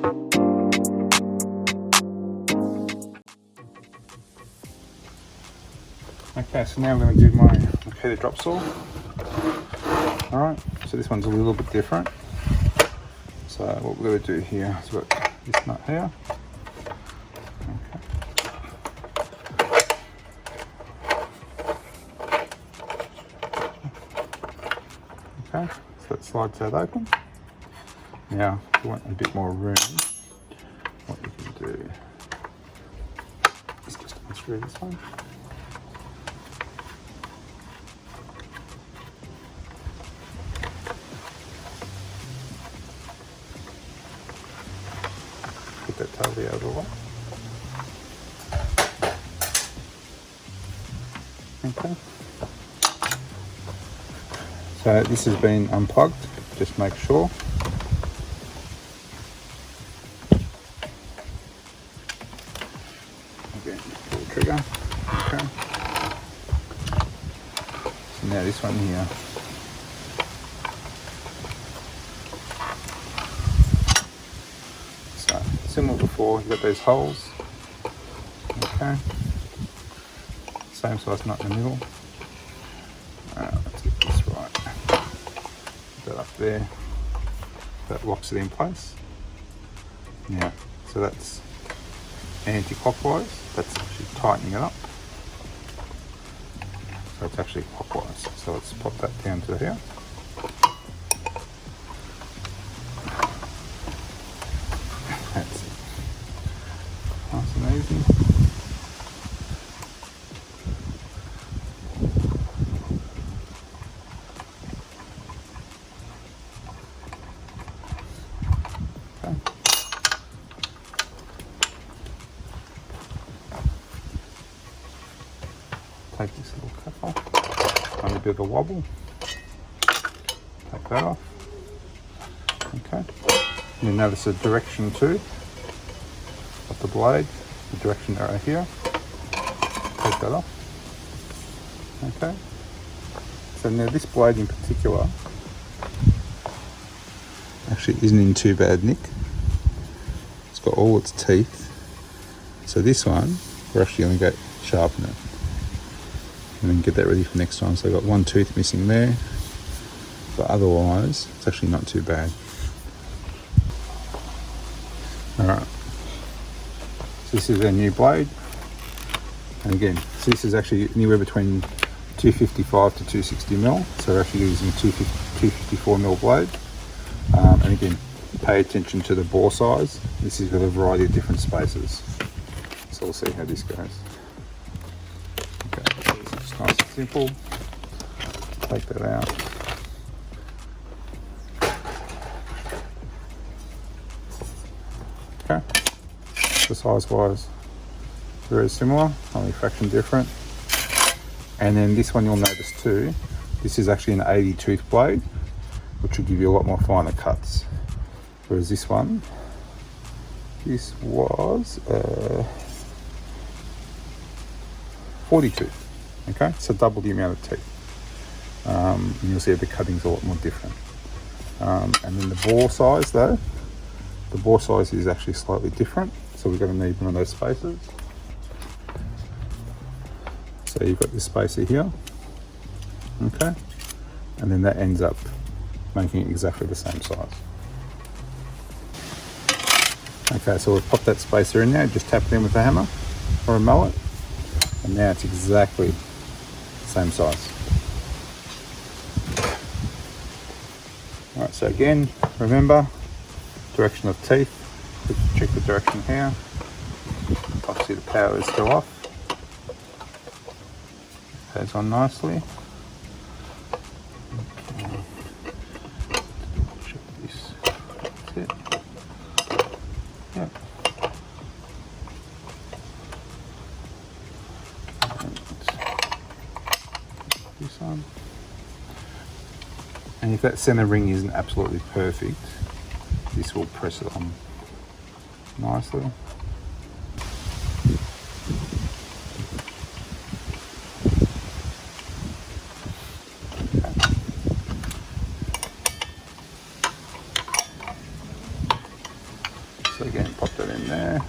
Okay, so now I'm going to do my Makita drop saw. Alright, so this one's a little bit different. So what we're going to do here is we've got this nut here. Okay, so that slides that open. Now, if you want a bit more room, what you can do is just unscrew this one. Put that totally out of the way. Okay. So this has been unplugged, just make sure. Again, pull the trigger. Okay. So now this one here. So similar before, you've got those holes. Okay. Same size nut in the middle. Let's get this right. Put that up there. That locks it in place. Now, so that's anti-clockwise. That's actually tightening it up. So it's actually clockwise. So let's pop that down to here. That's it. Nice and easy. Take this little cap off, find a bit of a wobble, take that off, okay. You notice the direction too of the blade, the direction arrow here, take that off, okay. So now this blade in particular actually isn't in too bad nick. It's got all its teeth, so this one we're actually going to go sharpen it and then get that ready for next time. So I've got one tooth missing there, but otherwise it's actually not too bad. Alright, so this is our new blade, and again, so this is actually anywhere between 255 to 260 mil, so we're actually using 254 mil blade. And again, pay attention to the bore size. This is got a variety of different spaces, so we'll see how this goes. Okay, so this is just nice and simple. Take that out. Okay, so size wise, very similar, only a fraction different. And then this one you'll notice too, this is actually an 80 tooth blade, which will give you a lot more finer cuts. Whereas this one, this was 42. Okay, so double the amount of teeth. And you'll see the cutting's a lot more different. And then the bore size though, the bore size is actually slightly different. So we're going to need one of those spacers. So you've got this spacer here, okay, and then that ends up making it exactly the same size. Okay, so we'll pop that spacer in there, just tap it in with a hammer or a mallet, and now it's exactly the same size. All right, so again, remember, direction of teeth, check the direction here. Obviously the power is still off. Goes on nicely. Okay. Check this. That's it. Yep. This on. And if that center ring isn't absolutely perfect, this will press it on nicely. So again, pop that in there.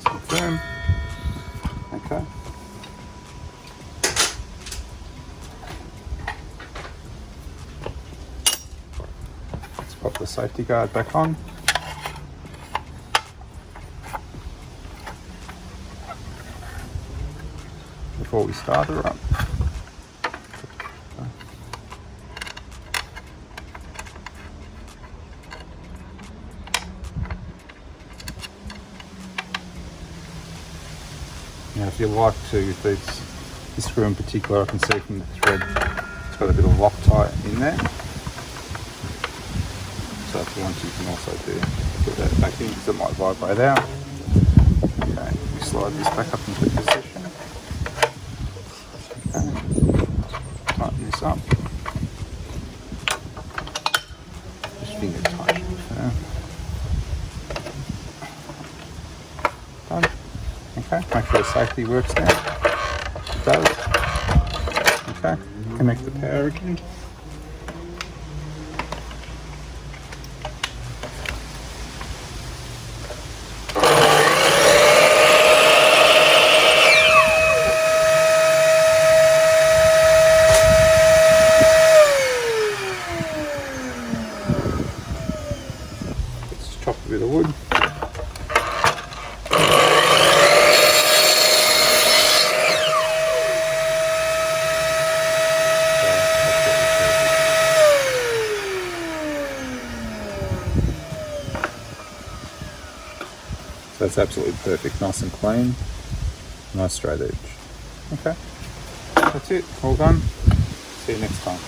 Confirm. Okay. Let's pop the safety guard back on. Before we start her up. Now if you like to, if this screw in particular, I can see from the thread, it's got a bit of Loctite in there. So if you want to, you can also put that back in because it might vibrate out. Okay, we slide this back up into position. Okay, tighten this up. Just finger tight. Done. Okay, make sure the safety works now. It does. Okay, connect the power again. Let's chop a bit of wood. So that's absolutely perfect, nice and clean, nice straight edge. Okay, that's it, all done. See you next time.